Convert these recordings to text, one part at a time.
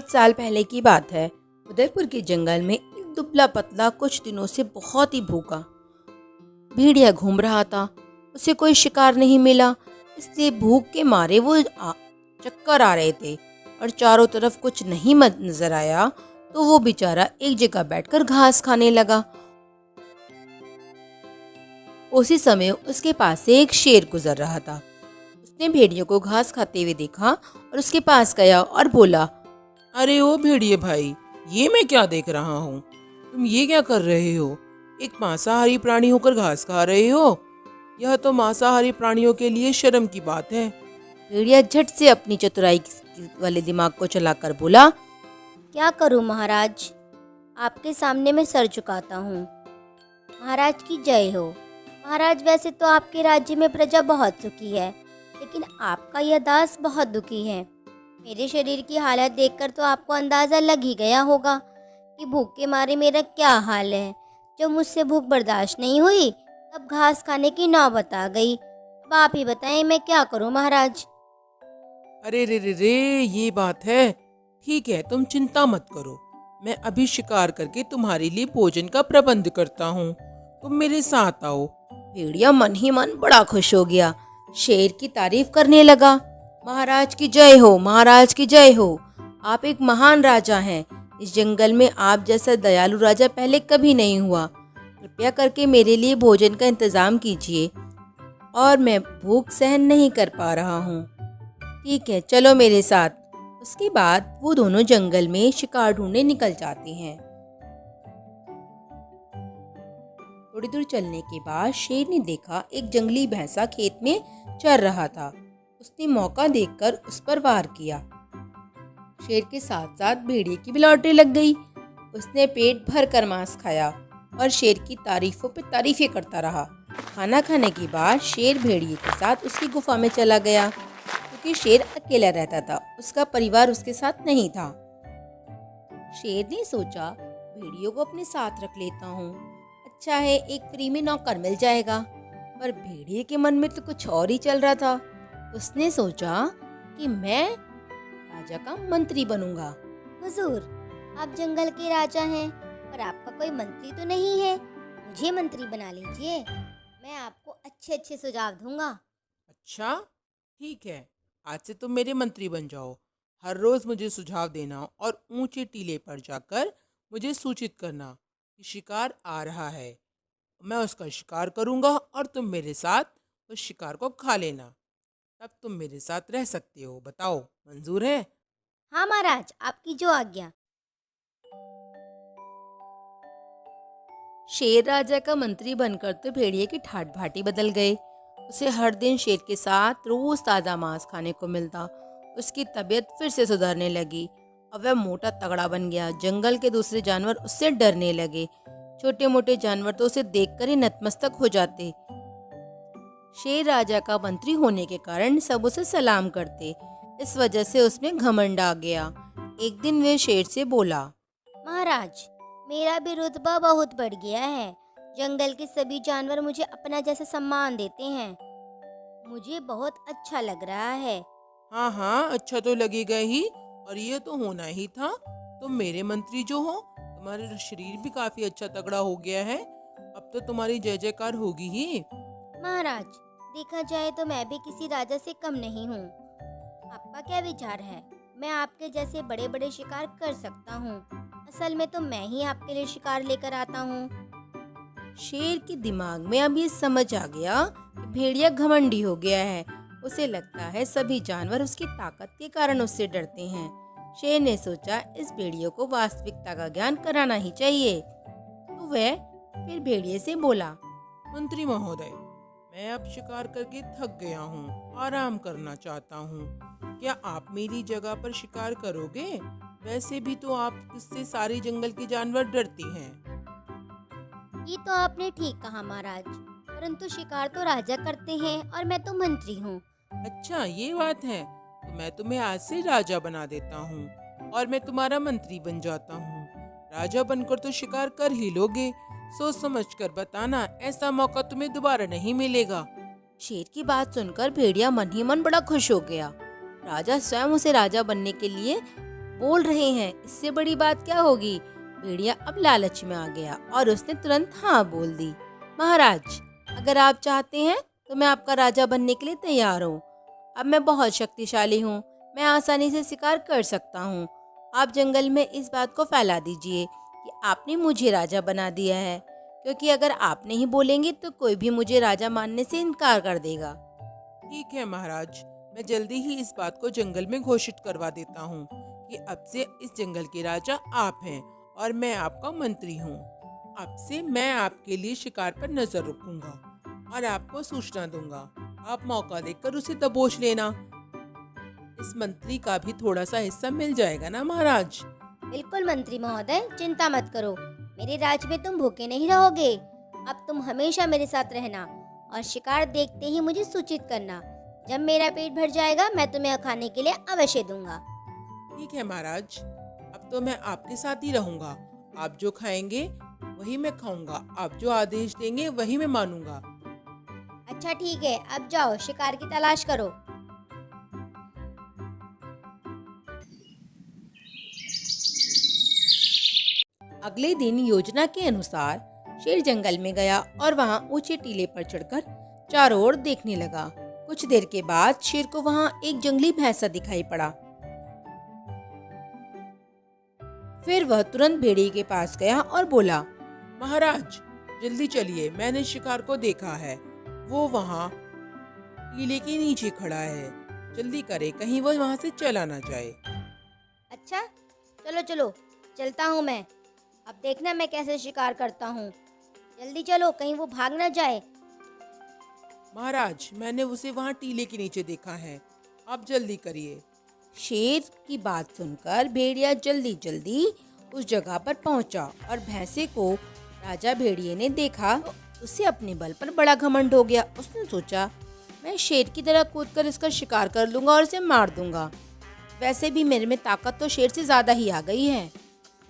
बहुत साल पहले की बात है। उदयपुर के जंगल में एक दुबला पतला कुछ दिनों से बहुत ही भूखा भेड़िया घूम रहा था। उसे कोई शिकार नहीं मिला, इसलिए भूख के मारे वो चक्कर आ रहे थे और चारों तरफ कुछ नहीं नजर आया। तो वो बेचारा एक जगह बैठकर घास खाने लगा। उसी समय उसके पास से एक शेर गुजर रहा था। उसने भेड़ियों को घास खाते हुए देखा और उसके पास गया और बोला, अरे ओ भेड़िए भाई, ये मैं क्या देख रहा हूँ? तुम ये क्या कर रहे हो? एक मांसाहारी प्राणी होकर घास खा रहे हो? यह तो मांसाहारी प्राणियों के लिए शर्म की बात है। भेड़िया झट से अपनी चतुराई वाले दिमाग को चलाकर बोला, क्या करूं महाराज, आपके सामने मैं सर झुकाता हूँ। महाराज की जय हो। महाराज, वैसे तो आपके राज्य में प्रजा बहुत सुखी है, लेकिन आपका यह दास बहुत दुखी है। मेरे शरीर की हालत देखकर तो आपको अंदाज़ा लग ही गया होगा कि भूख के मारे मेरा क्या हाल है। जब मुझसे भूख बर्दाश्त नहीं हुई तब घास खाने की नौबत आ गई। अब आप ही बताएं मैं क्या करूं महाराज। अरे रे रे रे, ये बात है। ठीक है, तुम चिंता मत करो। मैं अभी शिकार करके तुम्हारे लिए भोजन का प्रबंध करता हूँ। तुम मेरे साथ आओ। भेड़िया मन ही मन बड़ा खुश हो गया। शेर की तारीफ करने लगा। महाराज की जय हो, महाराज की जय हो। आप एक महान राजा हैं। इस जंगल में आप जैसा दयालु राजा पहले कभी नहीं हुआ। कृपया करके मेरे लिए भोजन का इंतजाम कीजिए और मैं भूख सहन नहीं कर पा रहा हूँ। ठीक है, चलो मेरे साथ। उसके बाद वो दोनों जंगल में शिकार ढूंढने निकल जाते हैं। थोड़ी दूर चलने के बाद शेर ने देखा एक जंगली भैंसा खेत में चर रहा था। उसने मौका देखकर उस पर वार किया। शेर के साथ साथ भेड़िए की भी लॉटरी लग गई। उसने पेट भर कर मांस खाया और शेर की तारीफों पे तारीफें करता रहा। खाना खाने के बाद शेर भेड़िए के साथ उसकी गुफा में चला गया, क्योंकि शेर अकेला रहता था, उसका परिवार उसके साथ नहीं था। शेर ने सोचा, भेड़ियों को अपने साथ रख लेता हूँ, अच्छा है एक फ्री में नौकर मिल जाएगा। पर भेड़िए के मन में तो कुछ और ही चल रहा था। उसने सोचा कि मैं राजा का मंत्री बनूंगा। हुजूर, आप जंगल के राजा हैं, पर आपका कोई मंत्री तो नहीं है। मुझे मंत्री बना लीजिए, मैं आपको अच्छे अच्छे सुझाव दूंगा। अच्छा, ठीक है, आज से तुम मेरे मंत्री बन जाओ। हर रोज मुझे सुझाव देना और ऊंचे टीले पर जाकर मुझे सूचित करना कि शिकार आ रहा है। मैं उसका शिकार करूंगा और तुम मेरे साथ उस शिकार को खा लेना। तब तुम मेरे साथ रह सकते हो। बताओ, मंजूर है? हाँ महाराज, आपकी जो आज्ञा। शेर राजा का मंत्री बनकर तो भेड़िए की ठाट भाटी बदल गए। उसे हर दिन शेर के साथ रोज ताज़ा मांस खाने को मिलता। उसकी तबीयत फिर से सुधरने लगी। अब वह मोटा तगड़ा बन गया। जंगल के दूसरे जानवर उससे डरने लगे। छोटे मोटे जानवर तो उसे देखकर ही नतमस्तक हो जाते। शेर राजा का मंत्री होने के कारण सब उसे सलाम करते। इस वजह से उसमें घमंड आ गया। एक दिन वह शेर से बोला, महाराज, मेरा भी रुतबा बहुत बढ़ गया है। जंगल के सभी जानवर मुझे अपना जैसा सम्मान देते हैं। मुझे बहुत अच्छा लग रहा है। हाँ हाँ, अच्छा तो लगेगा ही, और ये तो होना ही था। तुम मेरे मंत्री जो हो, तुम्हारा शरीर भी काफी अच्छा तगड़ा हो गया है। अब तो तुम्हारी जय जयकार होगी ही। महाराज, देखा जाए तो मैं भी किसी राजा से कम नहीं हूँ। आपका क्या विचार है? मैं आपके जैसे बड़े बड़े शिकार कर सकता हूँ। असल में तो मैं ही आपके लिए शिकार लेकर आता हूँ। शेर के दिमाग में अब ये समझ आ गया कि भेड़िया घमंडी हो गया है। उसे लगता है सभी जानवर उसकी ताकत के कारण उससे डरते हैं। शेर ने सोचा, इस भेड़िए को वास्तविकता का ज्ञान कराना ही चाहिए। तो वह फिर भेड़िए से बोला, मंत्री महोदय, मैं अब शिकार करके थक गया हूँ, आराम करना चाहता हूँ। क्या आप मेरी जगह पर शिकार करोगे? वैसे भी तो आप इससे सारे जंगल के जानवर डरती हैं। ये तो आपने ठीक कहा महाराज, परंतु शिकार तो राजा करते हैं और मैं तो मंत्री हूँ। अच्छा, ये बात है, तो मैं तुम्हें आज से राजा बना देता हूँ और मैं तुम्हारा मंत्री बन जाता हूँ। राजा बनकर तो शिकार कर ही लोगे। सोच समझ कर बताना, ऐसा मौका तुम्हें दोबारा नहीं मिलेगा। शेर की बात सुनकर भेड़िया मन ही मन बड़ा खुश हो गया। राजा स्वयं उसे राजा बनने के लिए बोल रहे हैं, इससे बड़ी बात क्या होगी। भेड़िया अब लालच में आ गया और उसने तुरंत हाँ बोल दी। महाराज, अगर आप चाहते हैं तो मैं आपका राजा बनने के लिए तैयार हूँ। अब मैं बहुत शक्तिशाली हूँ, मैं आसानी से शिकार कर सकता हूँ। आप जंगल में इस बात को फैला दीजिए कि आपने मुझे राजा बना दिया है, क्योंकि अगर आप नहीं बोलेंगे तो कोई भी मुझे राजा मानने से इनकार कर देगा। ठीक है महाराज, मैं जल्दी ही इस बात को जंगल में घोषित करवा देता हूँ कि अब से इस जंगल के राजा आप हैं और मैं आपका मंत्री हूँ। अब से मैं आपके लिए शिकार पर नजर रखूंगा और आपको सूचना दूंगा। आप मौका देखकर उसे दबोच लेना। इस मंत्री का भी थोड़ा सा हिस्सा मिल जाएगा ना महाराज। बिल्कुल मंत्री महोदय, चिंता मत करो। मेरे राज्य में तुम भूखे नहीं रहोगे। अब तुम हमेशा मेरे साथ रहना और शिकार देखते ही मुझे सूचित करना। जब मेरा पेट भर जाएगा मैं तुम्हें खाने के लिए अवश्य दूंगा। ठीक है महाराज, अब तो मैं आपके साथ ही रहूंगा। आप जो खाएंगे वही मैं खाऊंगा, आप जो आदेश देंगे वही मैं मानूंगा। अच्छा ठीक है, अब जाओ शिकार की तलाश करो। अगले दिन योजना के अनुसार शेर जंगल में गया और वहां ऊंचे टीले पर चढ़कर चारों ओर देखने लगा। कुछ देर के बाद शेर को वहां एक जंगली भैंसा दिखाई पड़ा। फिर वह तुरंत भेड़िए के पास गया और बोला, महाराज जल्दी चलिए, मैंने शिकार को देखा है। वो वहाँ टीले के नीचे खड़ा है। जल्दी करे, कहीं वो वहाँ से चला ना जाए। अच्छा चलो चलो, चलता हूँ मैं। अब देखना मैं कैसे शिकार करता हूँ। जल्दी चलो, कहीं वो भाग ना जाए। महाराज मैंने उसे वहाँ टीले के नीचे देखा है, आप जल्दी करिए। शेर की बात सुनकर भेड़िया जल्दी जल्दी उस जगह पर पहुंचा और भैंसे को राजा भेड़िए ने देखा तो उसे अपने बल पर बड़ा घमंड हो गया। उसने सोचा, मैं शेर की तरह कूदकर इसका शिकार कर लूंगा और इसे मार दूंगा। वैसे भी मेरे में ताकत तो शेर से ज्यादा ही आ गई है।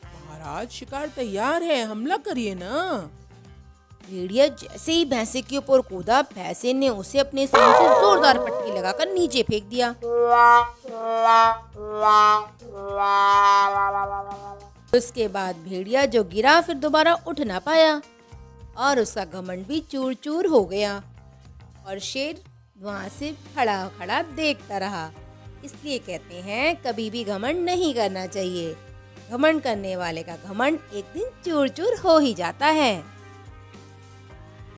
महाराज शिकार तैयार है, हमला करिए ना। भेड़िया जैसे ही भैंसे के ऊपर कूदा, भैंसे ने उसे अपने सूंड से जोरदार पटकी लगाकर नीचे फेंक दिया। उसके बाद भेड़िया जो गिरा फिर दोबारा उठ ना पाया और उसका घमंड भी चूर चूर हो गया और शेर वहां से खड़ा खड़ा देखता रहा। इसलिए कहते हैं कभी भी घमंड नहीं करना चाहिए। घमंड करने वाले का घमंड एक दिन चूर चूर हो ही जाता है।